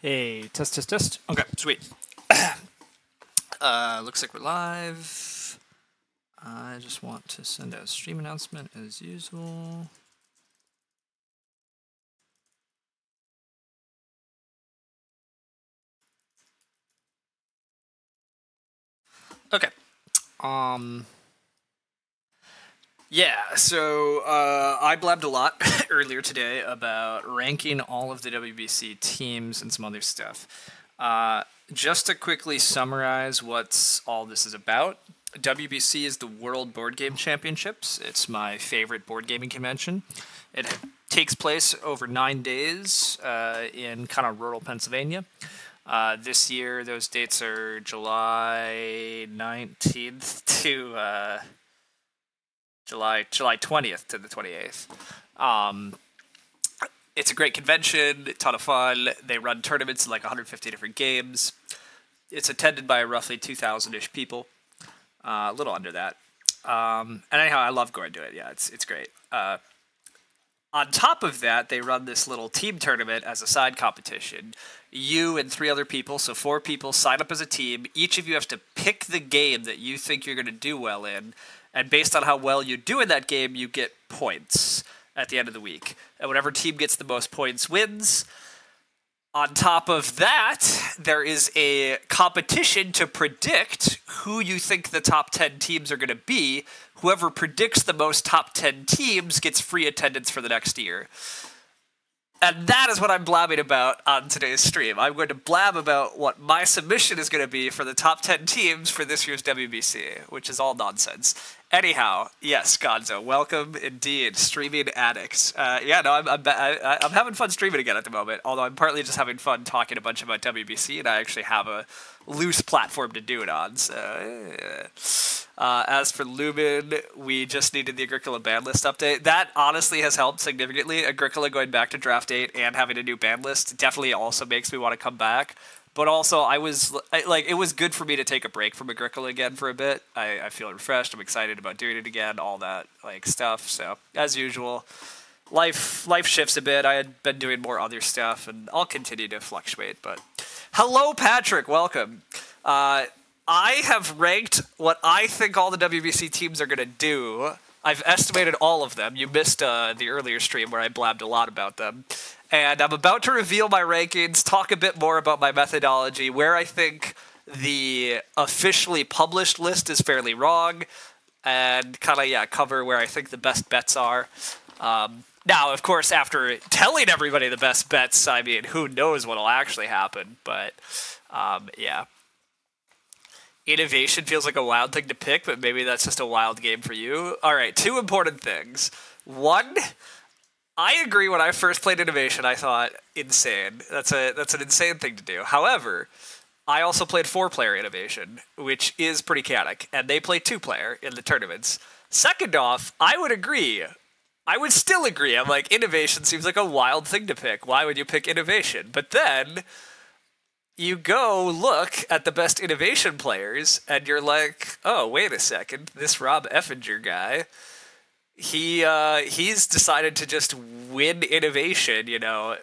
Hey, test, test, test. Okay, sweet. Looks like we're live. I just want to send out a stream announcement as usual. Okay. Yeah, so I blabbed a lot earlier today about ranking all of the WBC teams and some other stuff. Just to quickly summarize what all this is about, WBC is the World Board Game Championships. It's my favorite board gaming convention. It takes place over 9 days in kind of rural Pennsylvania. This year, those dates are July 19th to July 20th to the 28th. It's a great convention, a ton of fun. They run tournaments in like 150 different games. It's attended by roughly 2,000-ish people, a little under that. And anyhow, I love going to it. Yeah, it's great. On top of that, they run this little team tournament as a side competition. You and 3 other people, so 4 people, sign up as a team. Each of you have to pick the game that you think you're going to do well in, and based on how well you do in that game, you get points at the end of the week. And whatever team gets the most points wins. On top of that, there is a competition to predict who you think the top 10 teams are going to be. Whoever predicts the most top 10 teams gets free attendance for the next year. And that is what I'm blabbing about on today's stream. I'm going to blab about what my submission is going to be for the top 10 teams for this year's WBC, which is all nonsense. Anyhow, yes, Gonzo, welcome indeed, streaming addicts. I'm having fun streaming again at the moment, although I'm partly just having fun talking a bunch about WBC, and I actually have a loose platform to do it on, so... as for Lumen, we just needed the Agricola ban list update. That honestly has helped significantly. Agricola going back to draft 8 and having a new ban list definitely also makes me want to come back. But also, it was good for me to take a break from Agricola again for a bit. I feel refreshed. I'm excited about doing it again, all that stuff. So, as usual, life shifts a bit. I had been doing more other stuff, and I'll continue to fluctuate. But hello, Patrick. Welcome. I have ranked what I think all the WBC teams are going to do. I've estimated all of them. You missed the earlier stream where I blabbed a lot about them. And I'm about to reveal my rankings, talk a bit more about my methodology, where I think the officially published list is fairly wrong, and cover where I think the best bets are. Now, of course, after telling everybody the best bets, I mean, who knows what'll actually happen, but yeah. Innovation feels like a wild thing to pick, but maybe that's just a wild game for you. All right, 2 important things. 1, I agree. When I first played Innovation, I thought insane. That's an insane thing to do. However, I also played 4-player Innovation, which is pretty chaotic, and they play 2-player in the tournaments. Second off, I would agree. I would still agree. I'm like, Innovation seems like a wild thing to pick. Why would you pick Innovation? But then you go look at the best Innovation players, and you're like, oh, wait a second, this Rob Effinger guy, he's decided to just win Innovation,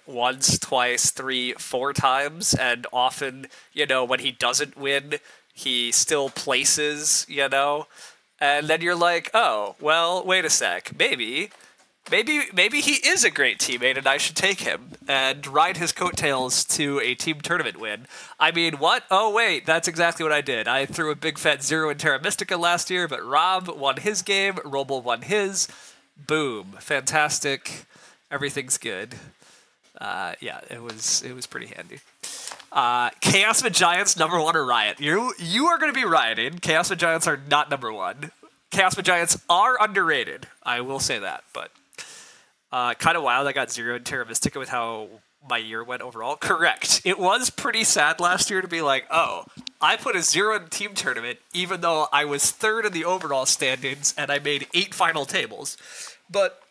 once, twice, 3, 4 times, and often, when he doesn't win, he still places, and then you're like, oh, well, wait a sec, maybe he is a great teammate and I should take him and ride his coattails to a team tournament win. I mean, what? Oh, wait, that's exactly what I did. I threw a big fat 0 in Terra Mystica last year, but Rob won his game, Roble won his. Boom. Fantastic. Everything's good. Yeah, it was pretty handy. Chaos Giants number 1 or Riot? You are going to be rioting. Chaos Giants are not number 1. Chaos Giants are underrated. I will say that, but... kind of wild I got 0 in Terra Mystica with how my year went overall. Correct. It was pretty sad last year to be like, oh, I put a 0 in team tournament even though I was 3rd in the overall standings and I made 8 final tables. But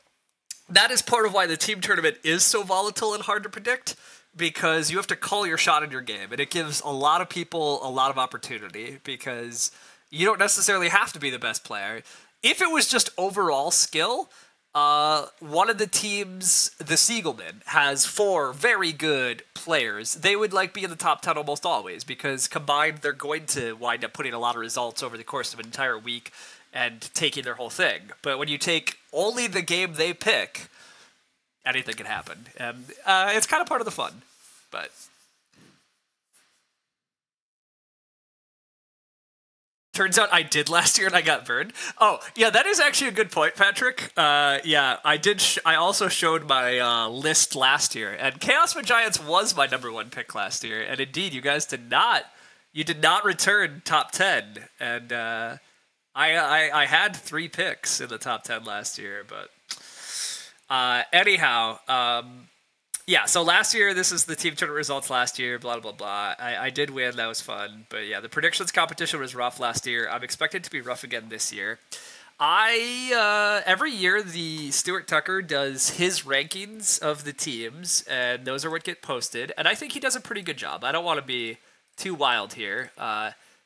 that is part of why the team tournament is so volatile and hard to predict, because you have to call your shot in your game, and it gives a lot of people a lot of opportunity because you don't necessarily have to be the best player. If it was just overall skill, one of the teams, the Siegelman, has 4 very good players. They would be in the top 10 almost always because combined they're going to wind up putting a lot of results over the course of an entire week and taking their whole thing. But when you take only the game they pick, anything can happen. And it's kind of part of the fun. But turns out I did last year and I got burned. Oh, yeah, that is actually a good point, Patrick. Yeah, I did. I also showed my list last year, and Chaos Giants was my #1 pick last year. And indeed, you guys did not. You did not return top 10, and I had 3 picks in the top 10 last year. But anyhow. Yeah, so last year, this is the team tournament results last year, blah, blah, blah. I did win. That was fun. But yeah, the predictions competition was rough last year. I'm expected to be rough again this year. Every year, the Stuart Tucker does his rankings of the teams, and those are what get posted. And I think he does a pretty good job. I don't want to be too wild here.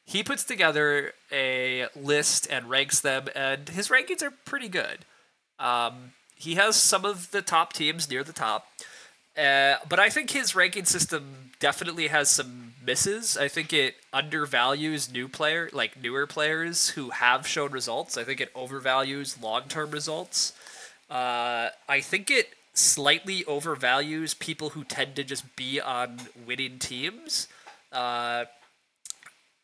He puts together a list and ranks them, and his rankings are pretty good. He has some of the top teams near the top. But I think his ranking system definitely has some misses. I think it undervalues newer players who have shown results. I think it overvalues long-term results. I think it slightly overvalues people who tend to just be on winning teams.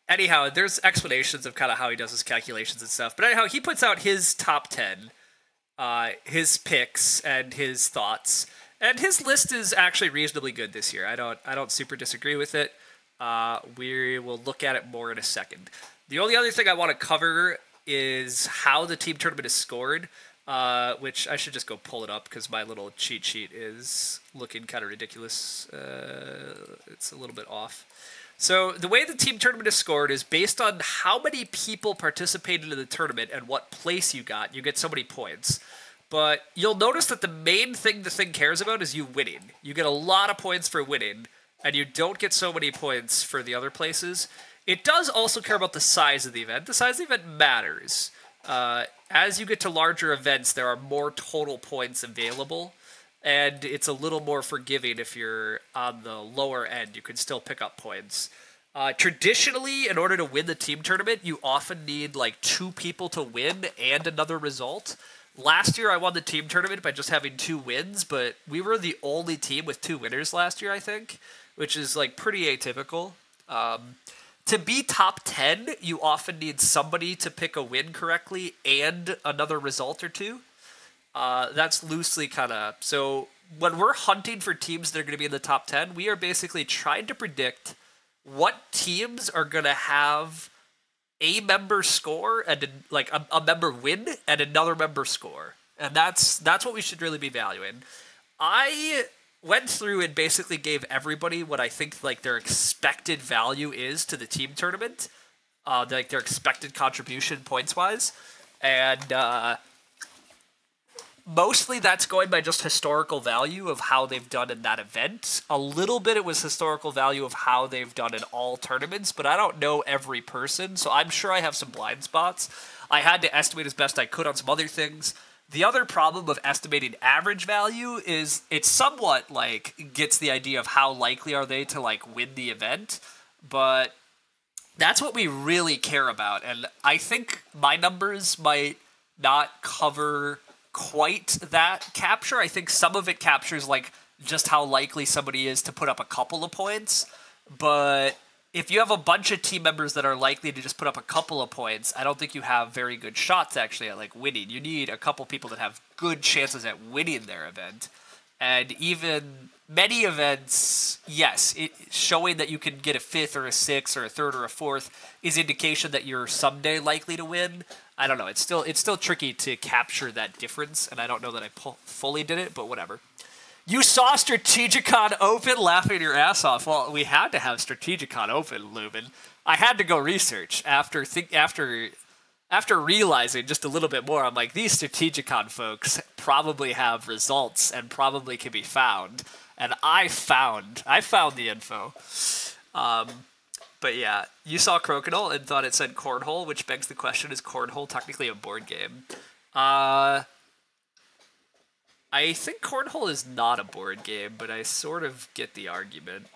Anyhow, there's explanations of kind of how he does his calculations and stuff. But anyhow, he puts out his top 10, his picks, and his thoughts. And his list is actually reasonably good this year. I don't super disagree with it. We will look at it more in a second. The only other thing I want to cover is how the team tournament is scored, which I should just go pull it up because my little cheat sheet is looking kind of ridiculous. It's a little bit off. So the way the team tournament is scored is based on how many people participated in the tournament and what place you got. You get so many points. But you'll notice that the main thing the thing cares about is you winning. You get a lot of points for winning, and you don't get so many points for the other places. It does also care about the size of the event. The size of the event matters. As you get to larger events, there are more total points available, and it's a little more forgiving if you're on the lower end. You can still pick up points. Traditionally, in order to win the team tournament, you often need 2 people to win and another result. Last year, I won the team tournament by just having 2 wins, but we were the only team with 2 winners last year, I think, which is pretty atypical. To be top 10, you often need somebody to pick a win correctly and another result or 2. That's loosely kind of... So when we're hunting for teams that are going to be in the top 10, we are basically trying to predict what teams are going to have a member score and a member win and another member score, and that's what we should really be valuing. I went through and basically gave everybody what I think their expected value is to the team tournament, their expected contribution points wise, and mostly that's going by just historical value of how they've done in that event. A little bit it was historical value of how they've done in all tournaments, but I don't know every person, so I'm sure I have some blind spots. I had to estimate as best I could on some other things. The other problem of estimating average value is it somewhat gets the idea of how likely are they to win the event, but that's what we really care about, and I think my numbers might not cover quite that capture. I think some of it captures just how likely somebody is to put up a couple of points, but if you have a bunch of team members that are likely to just put up a couple of points, I don't think you have very good shots actually at winning. You need a couple people that have good chances at winning their event, and even many events, yes, showing that you can get a 5th or a 6th or a 3rd or a 4th is indication that you're someday likely to win. I don't know. It's still tricky to capture that difference, and I don't know that I fully did it, but whatever. You saw Strategicon open, laughing your ass off. Well, we had to have Strategicon open, Lubin. I had to go research after realizing just a little bit more. I'm like, these Strategicon folks probably have results and probably can be found, and I found the info. But yeah, you saw Crocodile and thought it said Cornhole, which begs the question, is Cornhole technically a board game? I think cornhole is not a board game, but I sort of get the argument.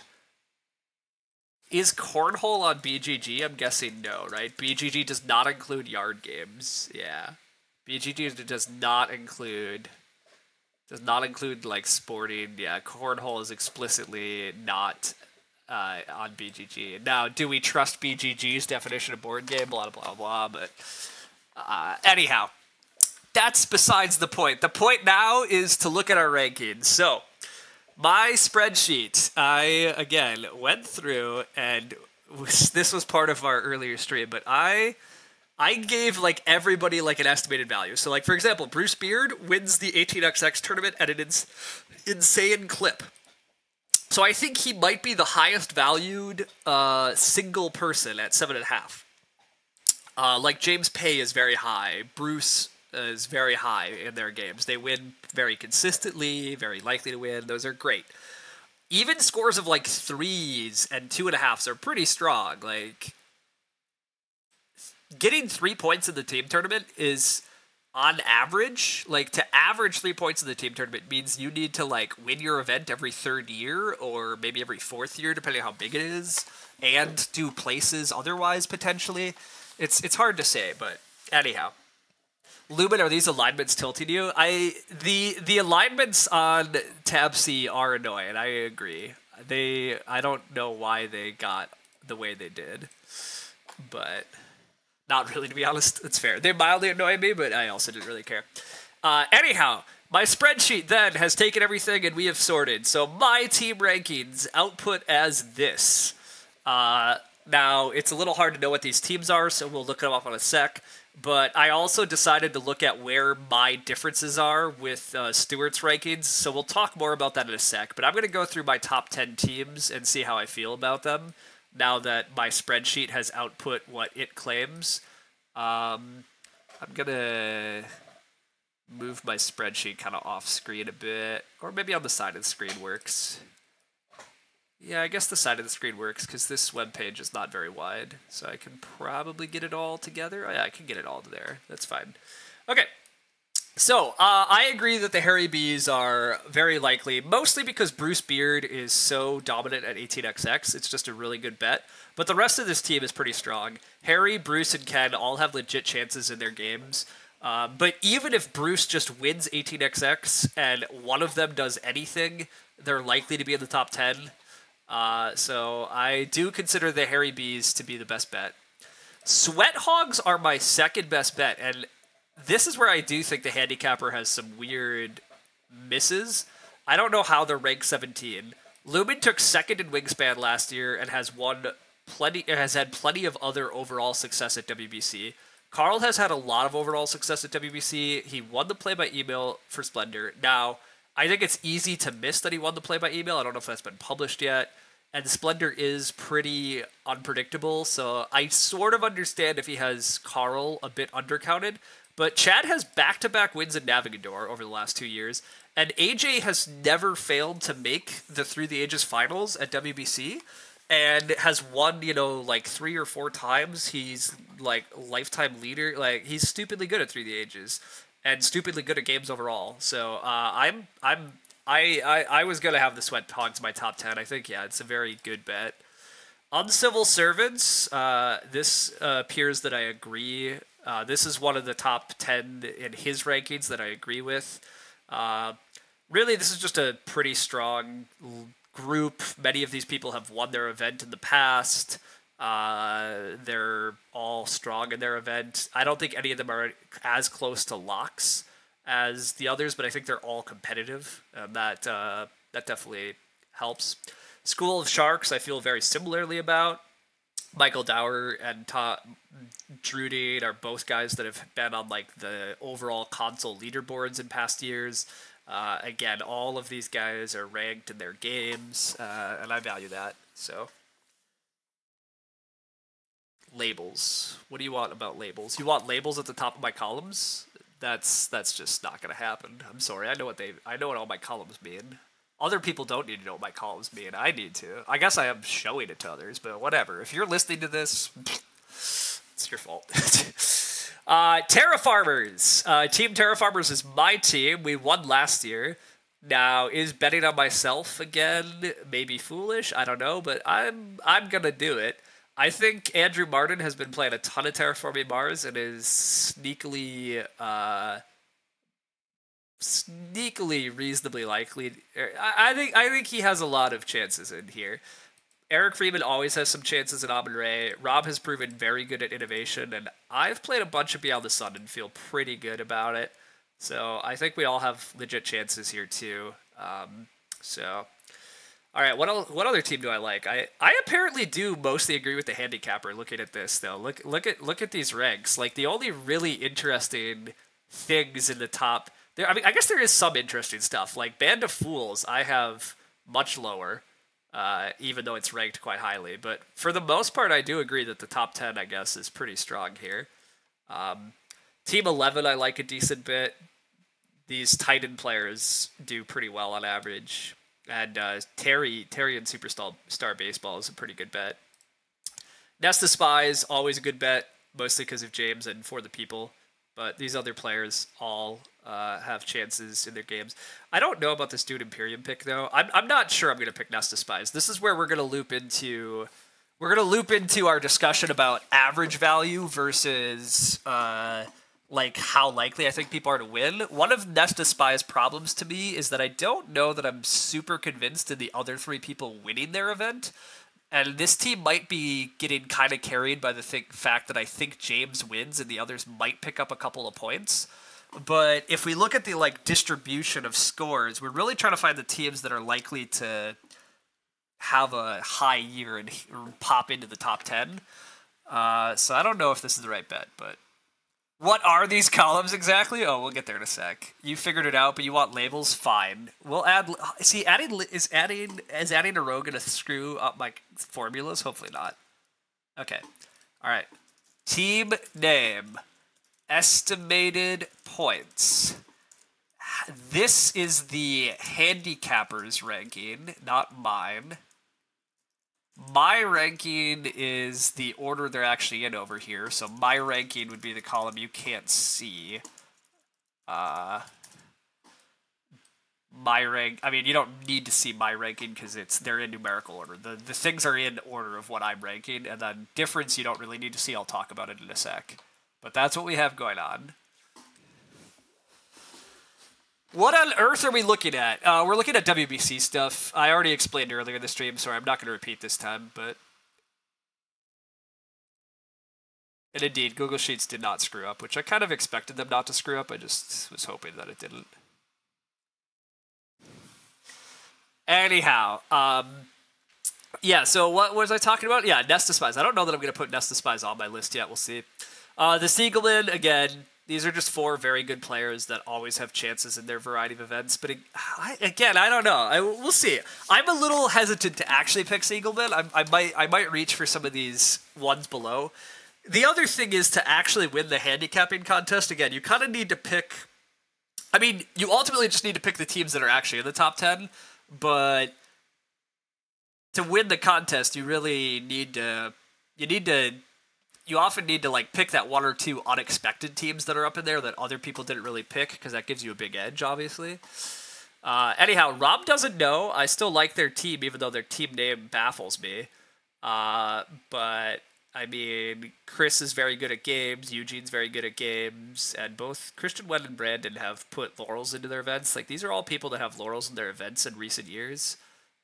Is cornhole on BGG? I'm guessing no, right? BGG does not include yard games. Yeah. BGG does not include like sporting. Yeah, cornhole is explicitly not on BGG. Now, do we trust BGG's definition of board game? Blah, blah, blah, but anyhow, that's besides the point. The point now is to look at our rankings. So, my spreadsheet, I, again, went through, and this was part of our earlier stream, but I gave, like, everybody, like, an estimated value. So, like, for example, Bruce Beard wins the 18xx tournament at an insane clip. So I think he might be the highest valued single person at 7.5. Like, James Pay is very high. Bruce is very high in their games. They win very consistently, very likely to win. Those are great. Even scores of, like, 3s and 2.5s are pretty strong. Like, getting 3 points in the team tournament is, on average, like, to average 3 points in the team tournament means you need to, like, win your event every 3rd year, or maybe every 4th year, depending on how big it is, and do places otherwise, potentially. It's hard to say, but anyhow. Lumen, are these alignments tilting you? The alignments on tab C are annoying, I agree. I don't know why they got the way they did, but not really, to be honest. It's fair. They mildly annoy me, but I also didn't really care. Anyhow, my spreadsheet then has taken everything and we have sorted. So my team rankings output as this. Now, it's a little hard to know what these teams are, so we'll look them up in a sec. But I also decided to look at where my differences are with Stuart's rankings, so we'll talk more about that in a sec. But I'm going to go through my top 10 teams and see how I feel about them now that my spreadsheet has output what it claims. I'm going to move my spreadsheet kind of off screen a bit, or maybe on the side of the screen works. Yeah, I guess the side of the screen works because this web page is not very wide, so I can probably get it all together. Oh, yeah, I can get it all there. That's fine. Okay, so I agree that the Harry B's are very likely, mostly because Bruce Beard is so dominant at 18xx. It's just a really good bet. But the rest of this team is pretty strong. Harry, Bruce, and Ken all have legit chances in their games. But even if Bruce just wins 18xx and one of them does anything, they're likely to be in the top 10. So I do consider the Harry B's to be the best bet. Sweat Hogs are my second best bet, and this is where I do think the handicapper has some weird misses. I don't know how they're ranked 17. Lumen took second in Wingspan last year and has had plenty of other overall success at WBC. Carl has had a lot of overall success at WBC. He won the play by email for Splendor. Now, I think it's easy to miss that he won the play by email. I don't know if that's been published yet. And Splendor is pretty unpredictable, so I sort of understand if he has Carl a bit undercounted. But Chad has back-to-back wins in Navigador over the last 2 years, and AJ has never failed to make the Through the Ages finals at WBC, and has won, like 3 or 4 times. He's, like, lifetime leader. Like, he's stupidly good at Through the Ages, and stupidly good at games overall. So, I was going to have the Sweat Hogs in my top 10. I think, yeah, it's a very good bet. Uncivil Servants, this appears that I agree. This is one of the top 10 in his rankings that I agree with. Really, this is just a pretty strong group. Many of these people have won their event in the past. They're all strong in their event. I don't think any of them are as close to locks as the others, but I think they're all competitive, and that definitely helps. School of Sharks, I feel very similarly about. Michael Dower and Drew Dean are both guys that have been on like the overall console leaderboards in past years. Again, all of these guys are ranked in their games, and I value that. So, labels. What do you want about labels? You want labels at the top of my columns? That's just not gonna happen. I'm sorry. I know what all my columns mean. Other people don't need to know what my columns mean. I need to. I guess I am showing it to others, but whatever. If you're listening to this, it's your fault. Terraformers. Team Terraformers is my team. We won last year. Now, is betting on myself again maybe foolish? I don't know, but I'm gonna do it. I think Andrew Martin has been playing a ton of Terraforming Mars and is sneakily reasonably likely. I think he has a lot of chances in here. Eric Freeman always has some chances in Amun Ray. Rob has proven very good at innovation, and I've played a bunch of Beyond the Sun and feel pretty good about it. So I think we all have legit chances here too. So, all right, what other team do I like? I apparently do mostly agree with the handicapper. Looking at this though, look at these ranks. Like the only really interesting things in the top there. I mean, I guess there is some interesting stuff. Like Band of Fools, I have much lower. Even though it's ranked quite highly. But for the most part, I do agree that the top 10, I guess, is pretty strong here. Team 11, I like a decent bit. These Titan players do pretty well on average. And Terry in Superstar Baseball is a pretty good bet. Nest of Spies, always a good bet, mostly because of James and for the people. But these other players all have chances in their games. I don't know about this Dude Imperium pick though. I'm not sure I'm going to pick Nest of Spies. This is where we're going to loop into our discussion about average value versus like how likely I think people are to win. One of Nest of Spies' problems to me is that I don't know that I'm super convinced in the other three people winning their event. And this team might be getting kind of carried by the fact that I think James wins and the others might pick up a couple of points. But if we look at the like distribution of scores, we're really trying to find the teams that are likely to have a high year and pop into the top 10. So I don't know if this is the right bet, but what are these columns exactly? Oh, we'll get there in a sec. You figured it out, but you want labels? Fine. We'll add. See, is adding a row gonna screw up my formulas? Hopefully not. Okay. All right. Team name. Estimated points. This is the handicappers ranking, not mine. My ranking is the order they're actually in over here. So my ranking would be the column you can't see. My rank. I mean, you don't need to see my ranking because they're in numerical order. The things are in order of what I'm ranking, and then difference you don't really need to see. I'll talk about it in a sec. But that's what we have going on. What on earth are we looking at? We're looking at WBC stuff. I already explained earlier in the stream, so I'm not going to repeat this time, but... And indeed, Google Sheets did not screw up, which I kind of expected them not to screw up. I just was hoping that it didn't. Anyhow, yeah, so what was I talking about? Yeah, Nest of Spies. I don't know that I'm going to put Nest of Spies on my list yet. We'll see. The Siegelman, again... These are just four very good players that always have chances in their variety of events. But again, I don't know. We'll see. I'm a little hesitant to actually pick Siegelman. I might reach for some of these ones below. The other thing is to actually win the handicapping contest. Again, you kind of need to pick... I mean, you ultimately just need to pick the teams that are actually in the top 10. But to win the contest, you really need to... You often need to like pick that one or two unexpected teams that are up in there that other people didn't really pick because that gives you a big edge, obviously. Anyhow, Rob doesn't know. I still like their team, even though their team name baffles me. But, I mean, Chris is very good at games. Eugene's very good at games. And both Christian Wend and Brandon have put laurels into their events. Like, these are all people that have laurels in their events in recent years.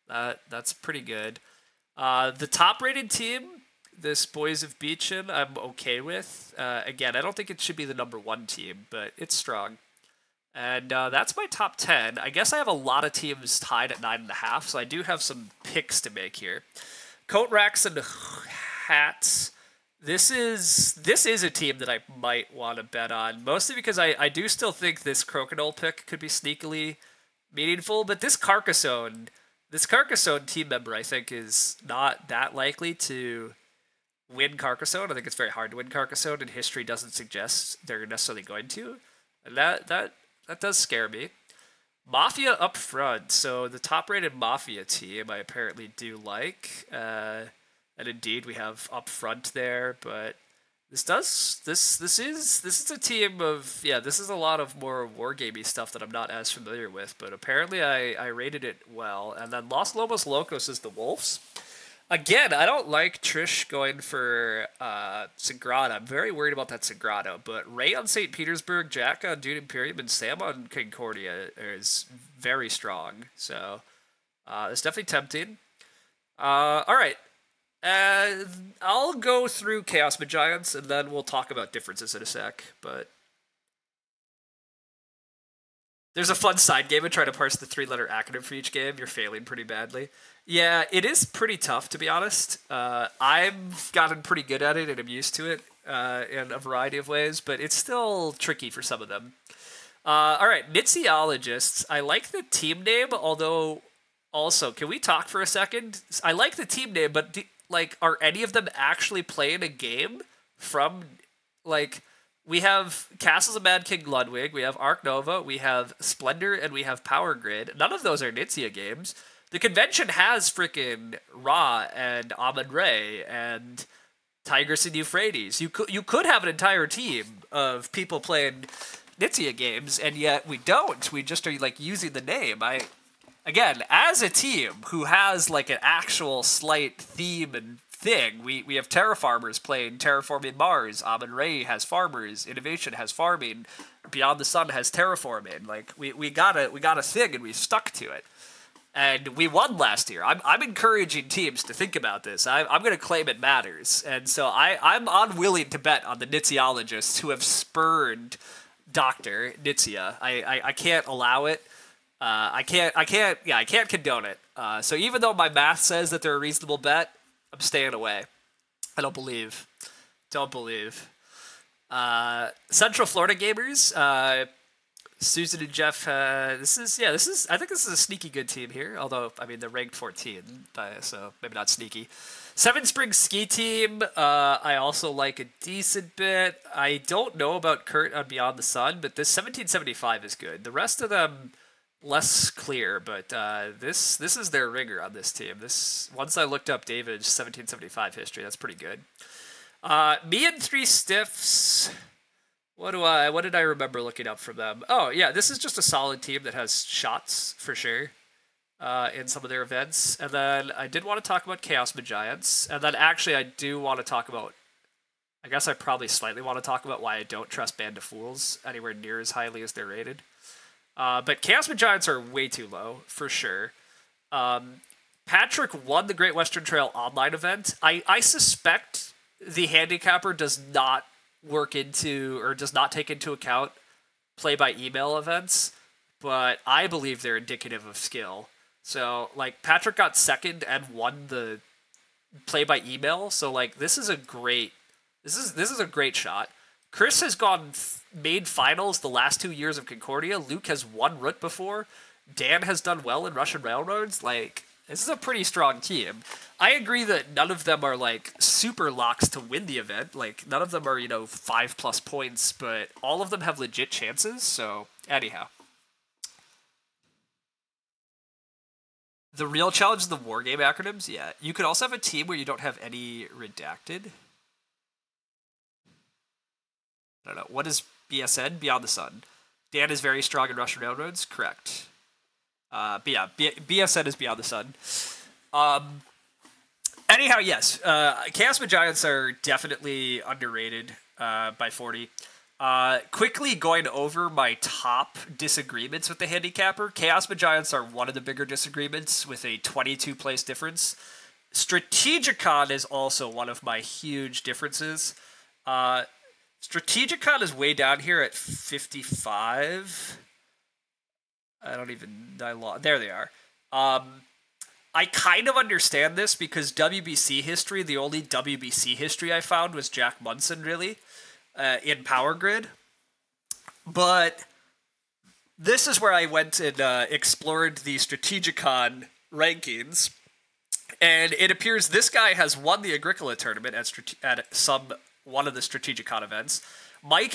That's pretty good. The top-rated team... This Boys of Beechin, I'm okay with. Again, I don't think it should be the number one team, but it's strong. And that's my top 10. I guess I have a lot of teams tied at 9.5, so I do have some picks to make here. Coat Racks and Hats. This is a team that I might want to bet on, mostly because I do still think this Crocodile pick could be sneakily meaningful, but this Carcassonne team member, I think, is not that likely to... win Carcassonne. I think it's very hard to win Carcassonne, and history doesn't suggest they're necessarily going to. And that does scare me. Mafia up front. So the top-rated Mafia team I apparently do like. And indeed, we have up front there, but This is a team of, yeah, this is a lot of more wargamey stuff that I'm not as familiar with, but apparently I rated it well. And then Los Lobos Locos is the Wolves. Again, I don't like Trish going for Sagrada. I'm very worried about that Sagrada, but Ray on St. Petersburg, Jack on Dune Imperium, and Sam on Concordia is very strong. So it's definitely tempting. All right. I'll go through Chaos Magiants, and then we'll talk about differences in a sec. But there's a fun side game of trying to parse the three-letter acronym for each game. You're failing pretty badly. Yeah, it is pretty tough, to be honest. I've gotten pretty good at it, and I'm used to it in a variety of ways, but it's still tricky for some of them. All right, Nitsiologists. I like the team name, although also, can we talk for a second? I like the team name, but are any of them actually playing a game from, we have Castles of Mad King Ludwig, we have Arc Nova, we have Splendor, and we have Power Grid. None of those are Nitsia games. The convention has freaking Ra and Amon Ray and Tigris and Euphrates. You could have an entire team of people playing Nitsia games, and yet we don't. We just are using the name. Again, as a team who has an actual slight theme and thing, we have Terrafarmers playing Terraforming Mars, Amon Ray has Farmers, Innovation has Farming, Beyond the Sun has Terraforming. We got a thing and we stuck to it. And we won last year. I'm encouraging teams to think about this. I'm going to claim it matters. And so I'm unwilling to bet on the Nitsiologists who have spurned Dr. Nitsia. I can't allow it. I can't condone it. So even though my math says that they're a reasonable bet, I'm staying away. I don't believe. Central Florida Gamers, Susan and Jeff. I think this is a sneaky good team here. Although they're ranked 14, so maybe not sneaky. Seven Springs Ski Team. I also like a decent bit. I don't know about Kurt on Beyond the Sun, but this 1775 is good. The rest of them less clear, but this is their ringer on this team. Once I looked up David's 1775 history, that's pretty good. Me and Three Stiffs. What did I remember looking up from them? Oh yeah, this is just a solid team that has shots for sure in some of their events. And then I did want to talk about Chaos Magiants, and then actually I do want to talk about. I guess I probably slightly want to talk about why I don't trust Band of Fools anywhere near as highly as they're rated. But Chaos Magiants are way too low, for sure. Patrick won the Great Western Trail online event. I suspect the handicapper does not does not take into account play-by-email events, but I believe they're indicative of skill. So, Patrick got second and won the play-by-email, so, this is a great shot. Chris has made finals the last 2 years of Concordia. Luke has won Root before. Dan has done well in Russian Railroads. This is a pretty strong team. I agree that none of them are super locks to win the event. None of them are 5+ points, but all of them have legit chances. So anyhow, the real challenge is the wargame acronyms. Yeah, you could also have a team where you don't have any redacted. I don't know. What is BSN? Beyond the Sun. Dan is very strong in Russian Railroads. Correct. But yeah, BSN is Beyond the Sun. Anyhow, yes. Chaos Magiants are definitely underrated by 40. Quickly going over my top disagreements with the handicapper. Chaos Magiants are one of the bigger disagreements with a 22 place difference. Strategicon is also one of my huge differences. Strategicon is way down here at 55. There they are. I kind of understand this because WBC history, the only WBC history I found was Jack Munson, really, in Power Grid. But this is where I went and explored the Strategicon rankings. And it appears this guy has won the Agricola tournament at one of the Strategicon events. Mike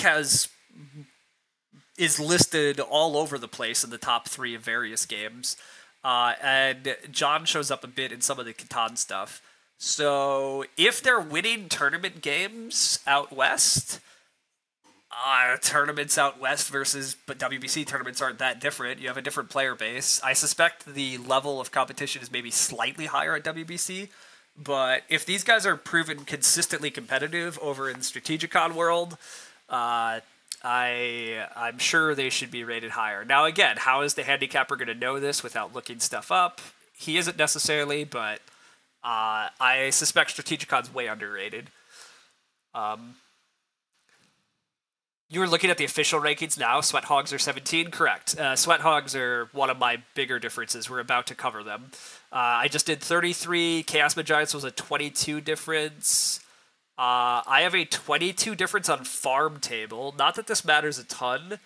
is listed all over the place in the top 3 of various games. And John shows up a bit in some of the Catan stuff. So if they're winning tournament games out west, tournaments out west versus but WBC tournaments aren't that different. You have a different player base. I suspect the level of competition is maybe slightly higher at WBC, but if these guys are proven consistently competitive over in Strategicon world, I'm sure they should be rated higher. Now again, how is the handicapper going to know this without looking stuff up? He isn't necessarily, but I suspect Strategicon's way underrated. You were looking at the official rankings now. Sweat Hogs are 17, correct. Sweat Hogs are one of my bigger differences. We're about to cover them. I just did 33. Chaos Magites was a 22 difference. I have a 22 difference on Farm Table. Not that this matters a ton,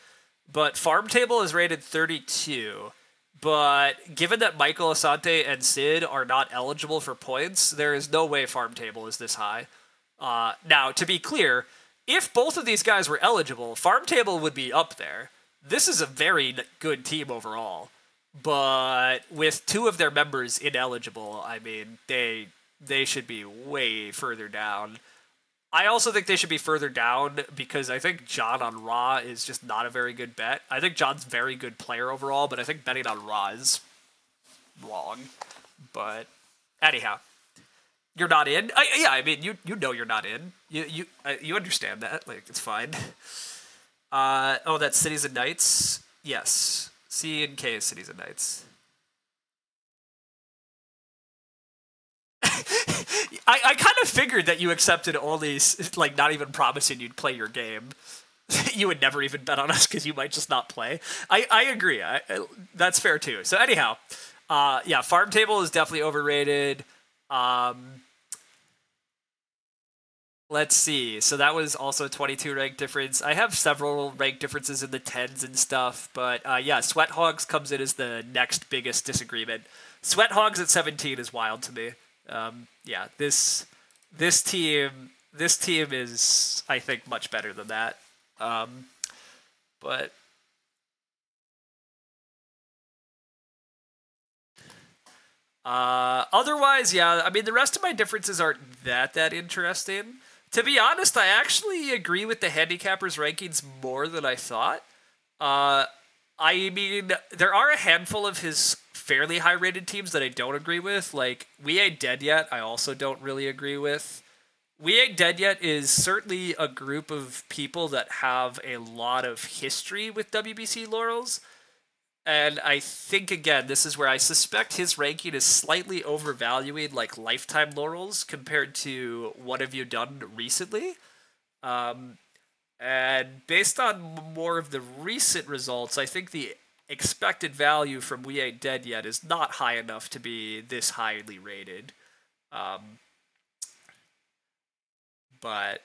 but Farm Table is rated 32. But given that Michael Asante and Sid are not eligible for points, there is no way Farm Table is this high. Now, to be clear, if both of these guys were eligible, Farm Table would be up there. This is a very good team overall. But with two of their members ineligible, I mean, they should be way further down. I also think they should be further down because I think John on Raw is just not a very good bet. I think John's a very good player overall, but I think betting on Raw is wrong. But anyhow, you're not in. I mean, you know you're not in. You understand that. Like, it's fine. That's Cities and Knights. Yes, C and K is Cities and Knights. I kind of figured that you accepted all these, like, not even promising you'd play your game. You would never even bet on us because you might just not play. I agree. That's fair too. So anyhow, Farm Table is definitely overrated. Let's see. So that was also a 22 rank difference. I have several rank differences in the 10s and stuff, but Sweat Hogs comes in as the next biggest disagreement. Sweat Hogs at 17 is wild to me. This team is, I think, much better than that. But otherwise, I mean, the rest of my differences aren't that interesting. To be honest, I actually agree with the handicappers' rankings more than I thought. I mean, there are a handful of his fairly high-rated teams that I don't agree with. Like, We Ain't Dead Yet, I also don't really agree with. We Ain't Dead Yet is certainly a group of people that have a lot of history with WBC laurels. And I think, again, this is where I suspect his ranking is slightly overvaluing, like, lifetime laurels compared to what have you done recently. And based on more of the recent results, I think the expected value from We Ain't Dead Yet is not high enough to be this highly rated. But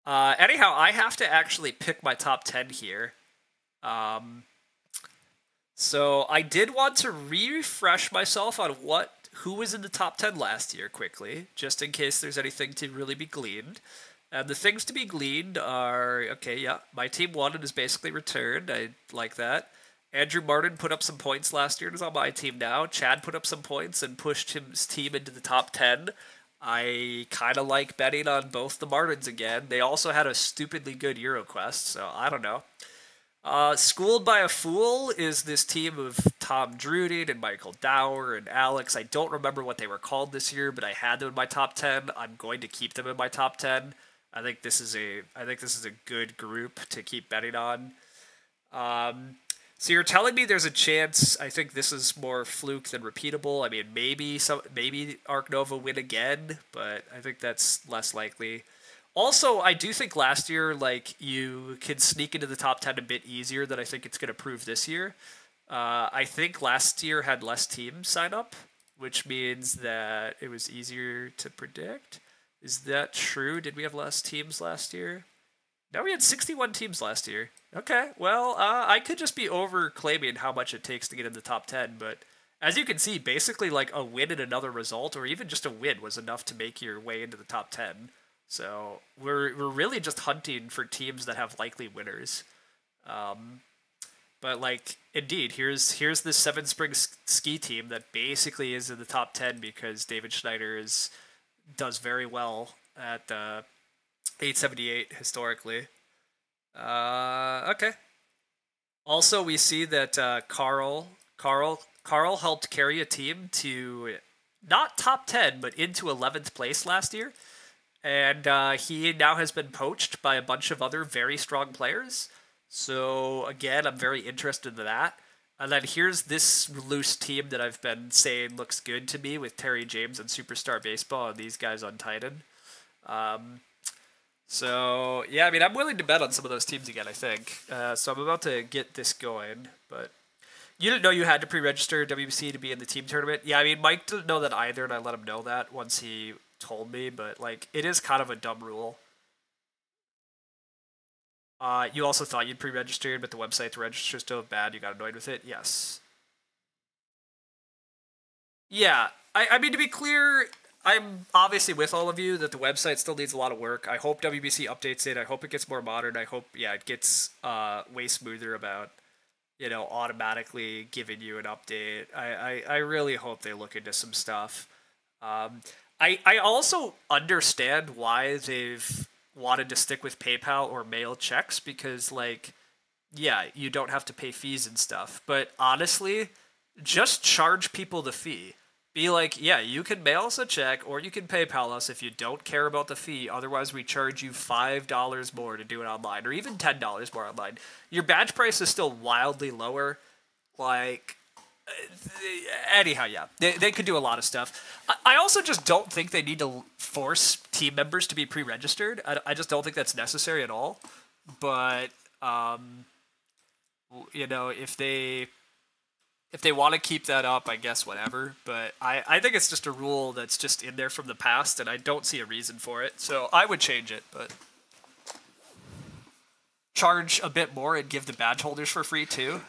anyhow, I have to actually pick my top 10 here. So I did want to refresh myself on who was in the top 10 last year quickly, just in case there's anything to really be gleaned. And the things to be gleaned are, my team won and is basically returned. I like that. Andrew Martin put up some points last year and is on my team now. Chad put up some points and pushed his team into the top 10. I kind of like betting on both the Martins again. They also had a stupidly good EuroQuest, so I don't know. Schooled by a Fool is this team of Tom Druding and Michael Dower and Alex. I don't remember what they were called this year, but I had them in my top 10. I'm going to keep them in my top 10. I think this is a good group to keep betting on. So you're telling me there's a chance. I think this is more fluke than repeatable. I mean, maybe Arc Nova win again, but I think that's less likely. Also, I do think last year, like, you could sneak into the top 10 a bit easier than I think it's going to prove this year. I think last year had less teams sign up, which means that it was easier to predict. Is that true? Did we have less teams last year? No, we had 61 teams last year. Okay, well, I could just be over-claiming how much it takes to get in the top 10, but as you can see, basically, like, a win and another result, or even just a win, was enough to make your way into the top 10. So we're really just hunting for teams that have likely winners. But like, indeed, here's this Seven Springs ski team that basically is in the top 10 because David Schneider does very well at 878 historically. Okay. Also, we see that Carl helped carry a team to not top 10, but into 11th place last year. And he now has been poached by a bunch of other very strong players. So, again, I'm very interested in that. And then here's this loose team that I've been saying looks good to me with Terry James and Superstar Baseball and these guys on Titan. So, yeah, I mean, I'm willing to bet on some of those teams again, I think. So I'm about to get this going. But you didn't know you had to pre-register WBC to be in the team tournament? Yeah, I mean, Mike didn't know that either, and I let him know that once he told me. But, like, it is kind of a dumb rule. You also thought you'd pre-registered, but the website to register is still bad. You got annoyed with it? Yes. Yeah. I mean, to be clear, I'm obviously with all of you that the website still needs a lot of work. I hope WBC updates it. I hope it gets more modern. I hope, yeah, it gets way smoother about, automatically giving you an update. I really hope they look into some stuff. I also understand why they've wanted to stick with PayPal or mail checks because, like, yeah, you don't have to pay fees and stuff. But honestly, just charge people the fee. Be like, yeah, you can mail us a check or you can PayPal us if you don't care about the fee. Otherwise, we charge you $5 more to do it online or even $10 more online. Your badge price is still wildly lower. Like, anyhow, yeah, they could do a lot of stuff. I also just don't think they need to force team members to be pre-registered. I just don't think that's necessary at all. But, if they want to keep that up, I guess whatever. But I think it's just a rule that's just in there from the past, and I don't see a reason for it. So I would change it, but charge a bit more and give the badge holders for free too.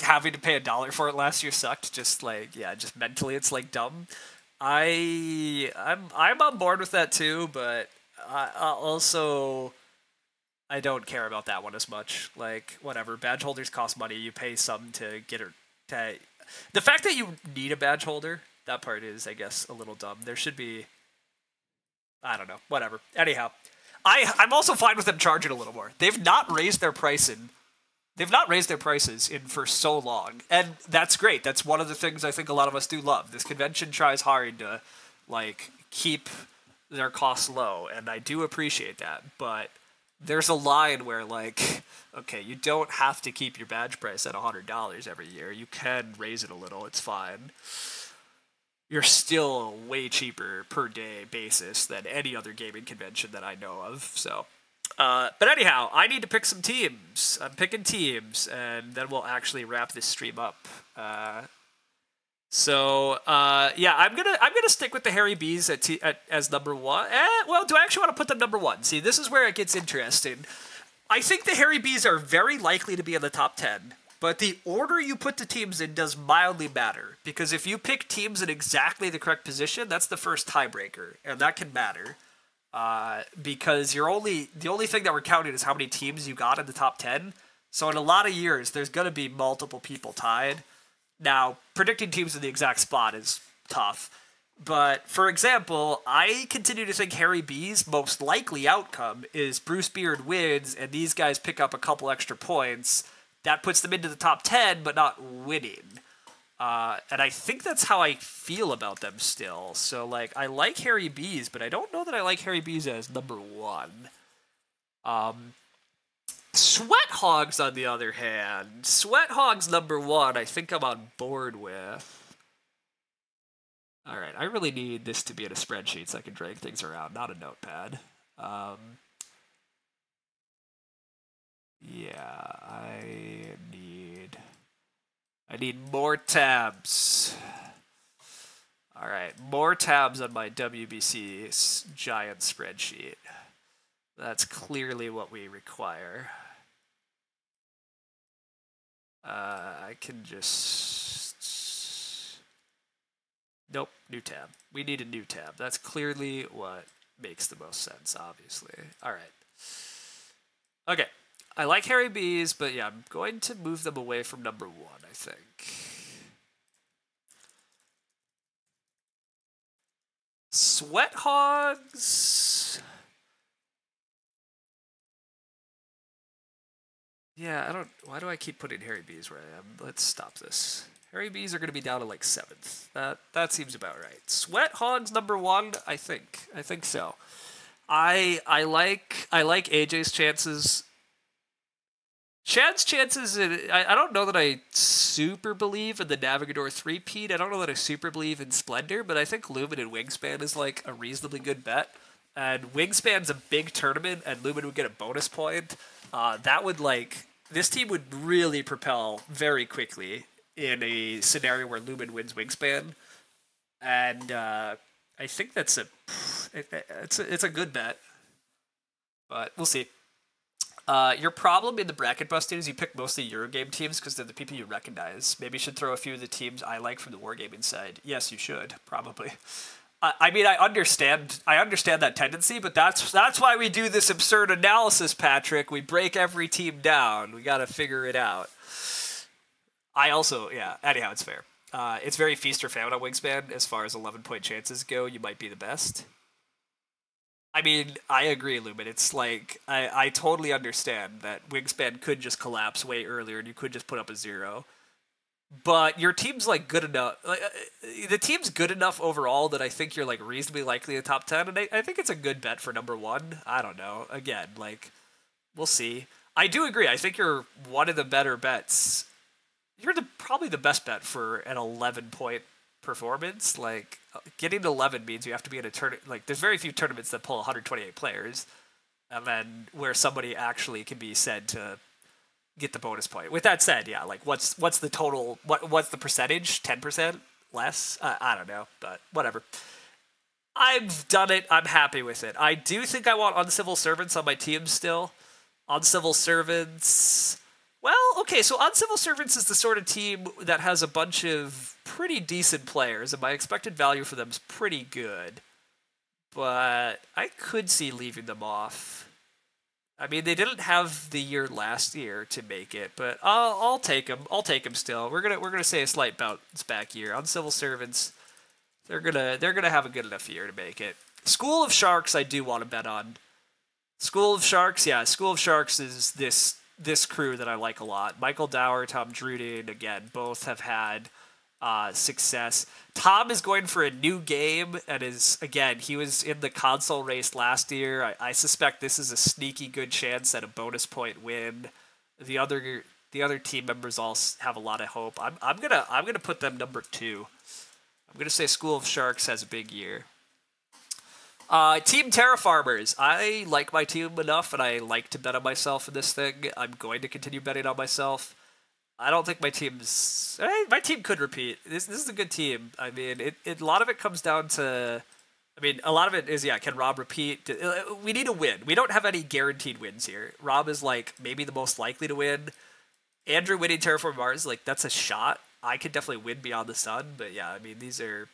Having to pay $1 for it last year sucked. Just like, yeah, just mentally it's like dumb. I'm on board with that too, but I don't care about that one as much. Like, whatever, badge holders cost money. You pay some to get her. The fact that you need a badge holder, that part is, I guess, a little dumb. There should be, I don't know, whatever. Anyhow, I'm also fine with them charging a little more. They've not raised their prices in for so long, and that's great. That's one of the things I think a lot of us do love. This convention tries hard to, like, keep their costs low, and I do appreciate that, but there's a line where, like, okay, you don't have to keep your badge price at $100 every year. You can raise it a little. It's fine. You're still way cheaper per day basis than any other gaming convention that I know of. So, but anyhow, I need to pick some teams. I'm picking teams, and then we'll actually wrap this stream up. Yeah, I'm gonna stick with the Harry B's as number one. Well, do I actually want to put them number one? See, this is where it gets interesting. I think the Harry B's are very likely to be in the top 10, but the order you put the teams in does mildly matter, because if you pick teams in exactly the correct position, that's the first tiebreaker, and that can matter. Because the only thing that we're counting is how many teams you got in the top 10. So in a lot of years, there's going to be multiple people tied. Now, predicting teams in the exact spot is tough. But, for example, I continue to think Harry B's most likely outcome is Bruce Beard wins, and these guys pick up a couple extra points. That puts them into the top 10, but not winning. And I think that's how I feel about them still. So, like, I like Harry B's, but I don't know that I like Harry B's as number one. Sweat Hogs, on the other hand. Sweat Hogs number one, I think I'm on board with. Alright, I really need this to be in a spreadsheet so I can drag things around, not a notepad. Yeah, I need more tabs. Alright, more tabs on my WBC giant spreadsheet. That's clearly what we require. I can just... Nope, new tab. We need a new tab. That's clearly what makes the most sense, obviously. Alright. Okay. I like Harry B's, but yeah, I'm going to move them away from number 1, I think. Sweat Hogs. Yeah, I don't. Why do I keep putting Harry B's where I am? Let's stop this. Harry B's are going to be down to like 7th. That seems about right. Sweat Hogs number 1, I think. I think so. I like AJ's chances. Chad's chances. I don't know that I super believe in the Navigador 3-peat. I don't know that I super believe in Splendor, but I think Lumen and Wingspan is like a reasonably good bet. And Wingspan's a big tournament, and Lumen would get a bonus point. That would this team would really propel very quickly in a scenario where Lumen wins Wingspan, and I think it's a good bet, but we'll see. Your problem in the bracket busting is you pick mostly Eurogame teams because they're the people you recognize. Maybe you should throw a few of the teams I like from the Wargaming side. Yes, you should, probably. I mean, I understand that tendency, but that's why we do this absurd analysis, Patrick. We break every team down. We got to figure it out. Anyhow, it's fair. It's very feast or famine on Wingspan. As far as 11-point chances go, you might be the best. I mean, I agree, Lumen. It's like, I totally understand that Wingspan could just collapse way earlier and you could just put up a 0. But your team's good enough. The team's good enough overall that I think you're reasonably likely in the top 10, and I think it's a good bet for number 1. I don't know. Again, we'll see. I do agree. I think you're one of the better bets. You're probably the best bet for an 11-point performance. Getting to 11 means you have to be in a tournament. There's very few tournaments that pull 128 players, and then where somebody actually can be said to get the bonus point. With that said, yeah, what's the total? What's the percentage? 10%? Less? I don't know, but whatever. I've done it. I'm happy with it. I do think I want Uncivil Servants on my team still. Uncivil Servants. Well, okay, so Uncivil Servants is the sort of team that has a bunch of pretty decent players, and my expected value for them is pretty good. But I could see leaving them off. I mean, they didn't have the year last year to make it, but I'll take them. I'll take them still. We're gonna say a slight bounce back year. Uncivil Servants, they're gonna have a good enough year to make it. School of Sharks, I do want to bet on. School of Sharks, yeah. School of Sharks is this crew that I like a lot. Michael Dower, Tom Druden, again, both have had success. Tom is going for a new game, and he was in the console race last year. I suspect this is a sneaky good chance at a bonus point win. The other team members all have a lot of hope. I'm gonna put them number 2. I'm gonna say School of Sharks has a big year. Team Terrafarmers. I like my team enough, and I like to bet on myself in this thing. I'm going to continue betting on myself. I don't think my team could repeat. This is a good team. I mean, a lot of it comes down to. I mean, a lot of it is can Rob repeat? We need a win. We don't have any guaranteed wins here. Rob is maybe the most likely to win. Andrew winning Terraform Mars, that's a shot. I could definitely win Beyond the Sun, but yeah, I mean these are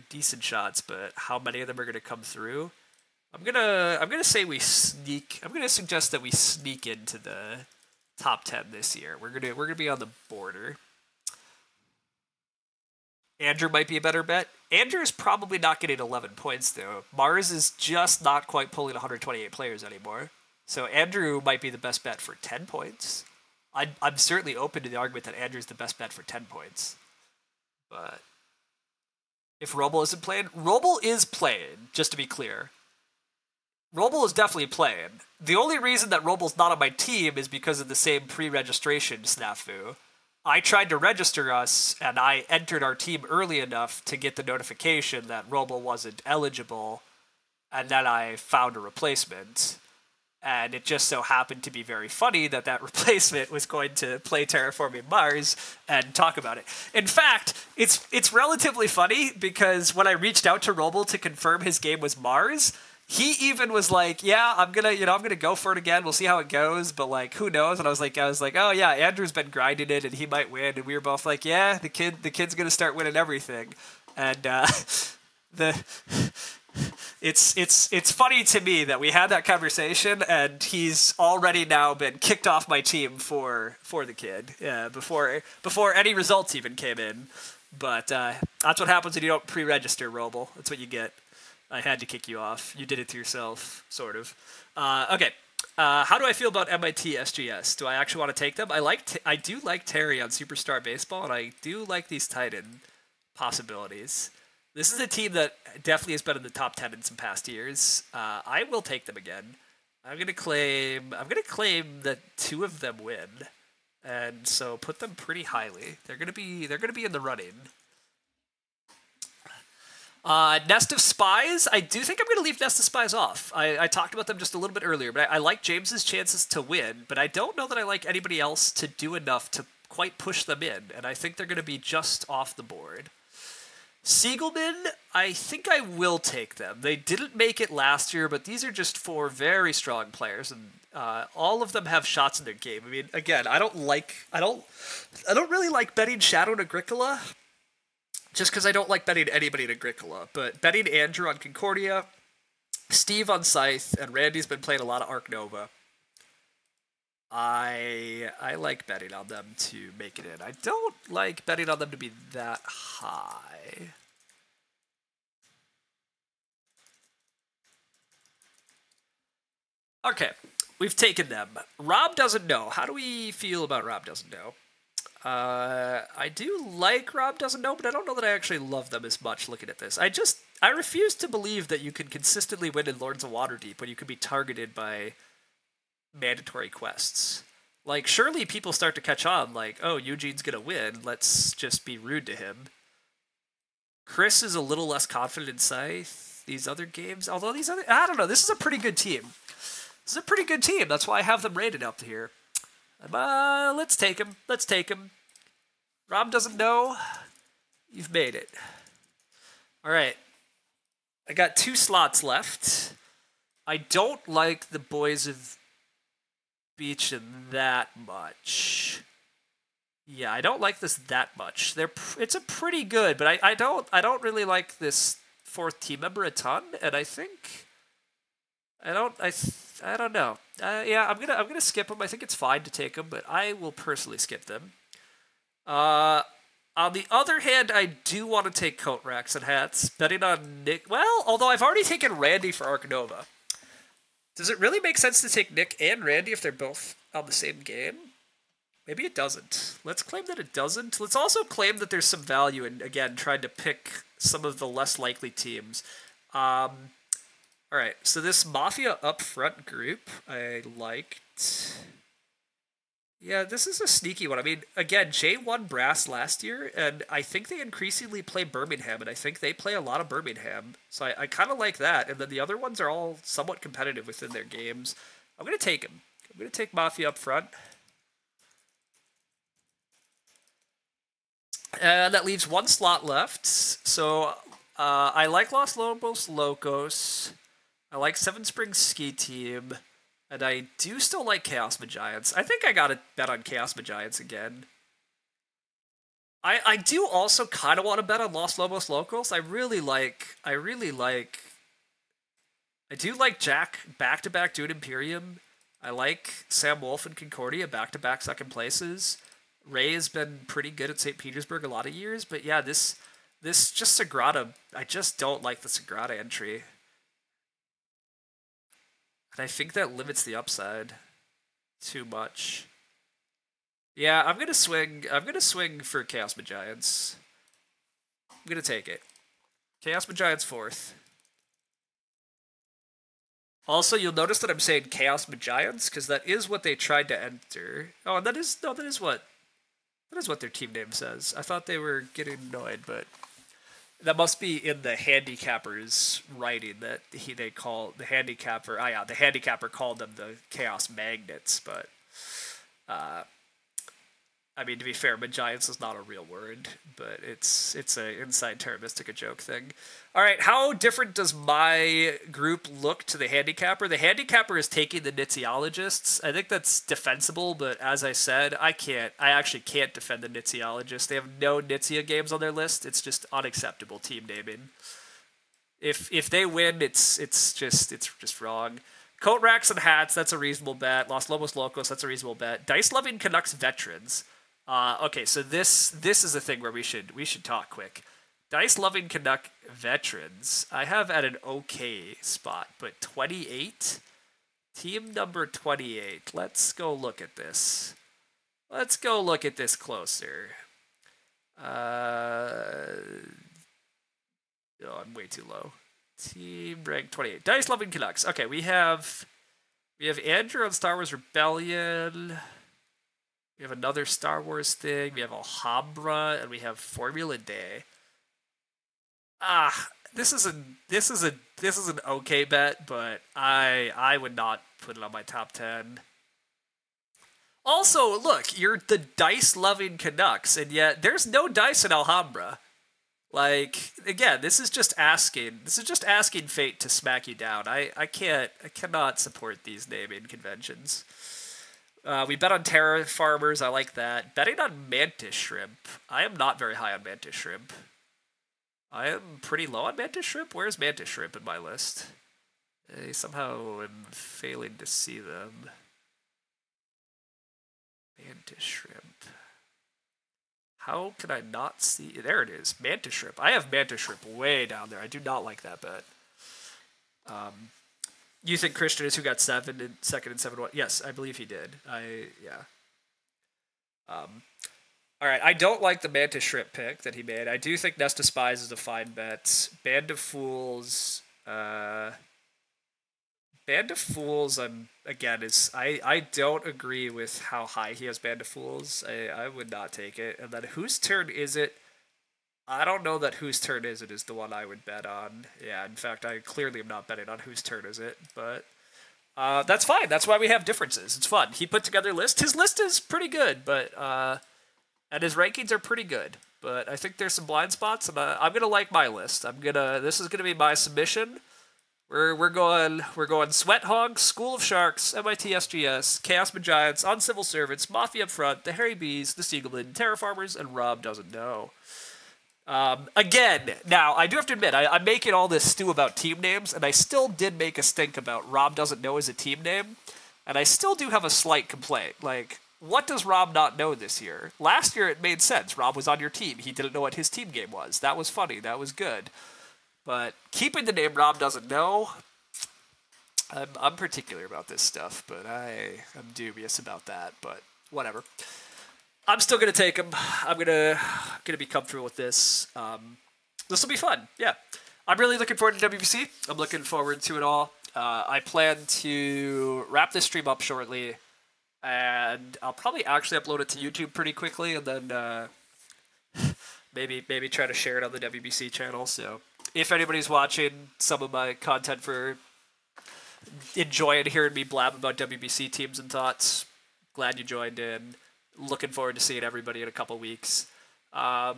decent shots, but how many of them are going to come through? I'm gonna say we sneak. I'm gonna suggest that we sneak into the top 10 this year. We're gonna be on the border. Andrew might be a better bet. Andrew's probably not getting 11 points though. Mars is just not quite pulling 128 players anymore. So Andrew might be the best bet for 10 points. I'm certainly open to the argument that Andrew's the best bet for 10 points. But if Roble isn't playing, Roble is playing, just to be clear. Roble is definitely playing. The only reason that Roble's not on my team is because of the same pre-registration snafu. I tried to register us, and I entered our team early enough to get the notification that Roble wasn't eligible, and then I found a replacement. And it just so happened to be very funny that replacement was going to play Terraforming Mars and talk about it. In fact, it's relatively funny because when I reached out to Roble to confirm his game was Mars, he even was like, "Yeah, I'm gonna go for it again. We'll see how it goes, but who knows?" And I was like, "Oh yeah, Andrew's been grinding it, and he might win." And we were both like, "Yeah, the kid's gonna start winning everything." And It's funny to me that we had that conversation and he's already now been kicked off my team for the kid before any results even came in. But that's what happens when you don't pre-register, Roble. That's what you get. I had to kick you off. You did it to yourself, sort of. Okay. How do I feel about MIT SGS? Do I actually want to take them? I do like Terry on Superstar Baseball, and I do like these tight end possibilities. This is a team that definitely has been in the top 10 in some past years. I will take them again. I'm gonna claim that 2 of them win, and so put them pretty highly. They're gonna be in the running. Nest of Spies. I do think I'm going to leave Nest of Spies off. I talked about them just a little bit earlier, but I like James's chances to win, but I don't know that I like anybody else to do enough to quite push them in, and I think they're going to be just off the board. Siegelman, I think I will take them. They didn't make it last year, but these are just 4 very strong players, and all of them have shots in their game. I mean, again, I don't really like betting Shadow and Agricola, just because I don't like betting anybody in Agricola. But betting Andrew on Concordia, Steve on Scythe, and Randy's been playing a lot of Arc Nova. I like betting on them to make it in. I don't like betting on them to be that high. Okay, we've taken them. Rob doesn't know. How do we feel about Rob doesn't know? I do like Rob doesn't know, but I don't know that I actually love them as much looking at this. I refuse to believe that you can consistently win in Lords of Waterdeep when you can be targeted by mandatory quests. Like, surely people start to catch on, like, oh, Eugene's gonna win, let's just be rude to him. Chris is a little less confident in Scythe. These other games, I don't know, this is a pretty good team. This is a pretty good team, that's why I have them rated up here. Let's take him. Rob doesn't know. You've made it. All right. I got 2 slots left. I don't like the Boys of Beechem that much. Yeah, I don't like this that much. It's a pretty good, but I don't really like this 4th team member a ton, and I think I don't know. Yeah, I'm gonna skip them. I think it's fine to take them, but I will personally skip them. On the other hand, I do want to take coat racks and hats. Betting on Nick. Well, although I've already taken Randy for Arc Nova. Does it really make sense to take Nick and Randy if they're both on the same game? Maybe it doesn't. Let's claim that it doesn't. Let's also claim that there's some value in, again, trying to pick some of the less likely teams. Alright, so this Mafia up front group, I liked. Yeah, this is a sneaky one. I mean, again, Jay won Brass last year, and I think they increasingly play Birmingham, and I think they play a lot of Birmingham. So I kind of like that, and then the other ones are all somewhat competitive within their games. I'm going to take them. I'm going to take Mafia up front. And that leaves 1 slot left. So I like Los Lobos Locos. I like Seven Springs Ski Team. And I do still like Chaos Magiants. I think I gotta bet on Chaos Magiants again. I do also kind of want to bet on Los Lobos Locals. I do like Jack back-to-back Dune Imperium. I like Sam Wolf and Concordia back-to-back second places. Ray has been pretty good at St. Petersburg a lot of years, but yeah, this just Sagrada, I just don't like the Sagrada entry. And I think that limits the upside too much. Yeah, I'm gonna swing for Chaos Magiants. I'm gonna take it. Chaos Magiants 4th. Also, you'll notice that I'm saying Chaos Magiants, because that is what they tried to enter. Oh, and that is what their team name says. I thought they were getting annoyed, but that must be in the handicapper's writing that they call the handicapper. Oh yeah, the handicapper called them the Chaos Magnets, but I mean, to be fair, Magiants is not a real word, but it's an inside term. It's like a joke thing. All right, how different does my group look to the handicapper? The handicapper is taking the Nitziologists. I think that's defensible, but as I said, I actually can't defend the Nitziologists. They have no Nitzia games on their list. It's just unacceptable team naming. If they win, it's just wrong. Coat racks and hats, that's a reasonable bet. Los Lobos Locos, that's a reasonable bet. Dice loving Canucks veterans. Okay, so this is a thing where we should talk quick. Dice loving Canuck veterans, I have at an okay spot, but 28, team number 28. Let's go look at this. Let's go look at this closer. Oh, I'm way too low. Team rank 28. Dice loving Canucks. Okay, we have Andrew on Star Wars Rebellion. We have another Star Wars thing. We have Alhambra, and we have Formula Day. This is an okay bet, but I would not put it on my top 10. Also, look, you're the dice loving Canucks, and yet there's no dice in Alhambra. Like, again, this is just asking fate to smack you down. I cannot support these naming conventions. We bet on Terra Farmers, I like that. Betting on Mantis Shrimp. I am not very high on Mantis Shrimp. I am pretty low on Mantis Shrimp. Where's Mantis Shrimp in my list? I somehow am failing to see them. Mantis Shrimp. How can I not see? There it is. Mantis Shrimp. I have Mantis Shrimp way down there. I do not like that bet. You think Christian is who got 7 in second and 7-1? Yes, I believe he did. Yeah. All right, I don't like the Mantis Shrimp pick that he made. I do think Nest of Spies is a fine bet. Band of Fools, I don't agree with how high he has Band of Fools. I would not take it. And then Whose Turn Is It? I don't know that Whose Turn Is It is the one I would bet on. Yeah, in fact, I clearly am not betting on Whose Turn Is It, but that's fine. That's why we have differences. It's fun. He put together a list. His list is pretty good, but and his rankings are pretty good. But I think there's some blind spots, and I'm gonna like my list. This is gonna be my submission. We're going Sweat Hogs, School of Sharks, MIT SGS, Chaos Giants, On Civil Servants, Mafia Up Front, the Harry Bees, the Siegelman, Terra Farmers, and Rob Doesn't Know. Again, now I do have to admit I'm making all this stew about team names, and I still did make a stink about Rob Doesn't Know as a team name, and I still do have a slight complaint. Like, what does Rob not know this year? Last year it made sense. Rob was on your team. He didn't know what his team game was. That was funny. That was good. But keeping the name Rob Doesn't Know, I'm particular about this stuff, but I'm dubious about that. But whatever. I'm still gonna take him. I'm gonna be comfortable with this. This will be fun. Yeah, I'm really looking forward to WBC. I'm looking forward to it all. I plan to wrap this stream up shortly, and I'll probably actually upload it to YouTube pretty quickly, and then maybe try to share it on the WBC channel. So if anybody's watching some of my content for enjoying hearing me blab about WBC teams and thoughts, glad you joined in. Looking forward to seeing everybody in a couple weeks. Yeah,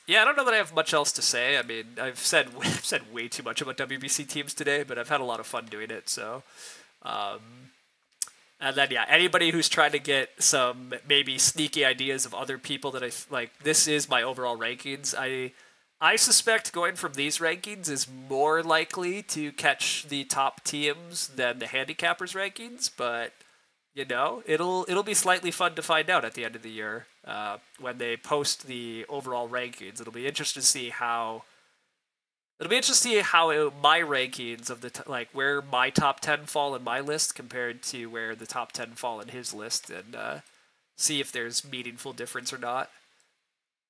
I don't know that I have much else to say. I mean, I've said way too much about WBC teams today, but I've had a lot of fun doing it. So, and then yeah, anybody who's trying to get some maybe sneaky ideas of other people that I like, this is my overall rankings. I suspect going from these rankings is more likely to catch the top teams than the handicappers rankings, but you know, it'll be slightly fun to find out at the end of the year when they post the overall rankings. It'll be interesting to see how my rankings of the where my top 10 fall in my list compared to where the top 10 fall in his list, and see if there's meaningful difference or not.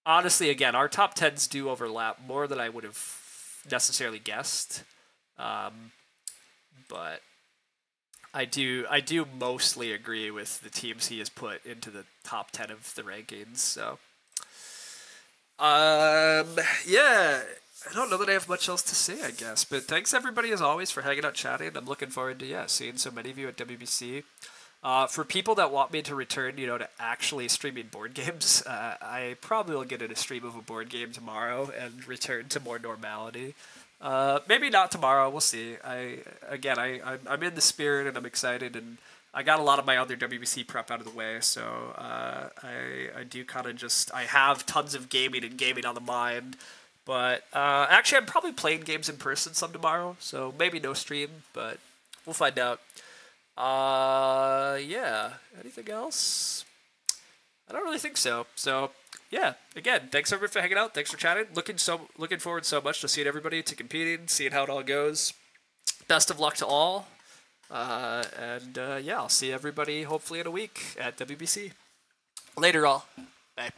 Honestly, again, our top 10s do overlap more than I would have necessarily guessed, but I do mostly agree with the teams he has put into the top 10 of the rankings. So, yeah, I don't know that I have much else to say, I guess. But thanks everybody as always for hanging out, chatting. I'm looking forward to seeing so many of you at WBC. For people that want me to return, to actually streaming board games, I probably will get in a stream of a board game tomorrow and return to more normality. Maybe not tomorrow. We'll see. I'm in the spirit and I'm excited, and I got a lot of my other WBC prep out of the way. So I do kind of I have tons of gaming on the mind, But actually, I'm probably playing games in person some tomorrow, so maybe no stream, but we'll find out. Yeah. Anything else? I don't really think so. So yeah, again, thanks everybody for hanging out. Thanks for chatting. Looking forward so much to seeing everybody, to competing, seeing how it all goes. Best of luck to all. Yeah, I'll see everybody hopefully in a week at WBC. Later, all. Bye.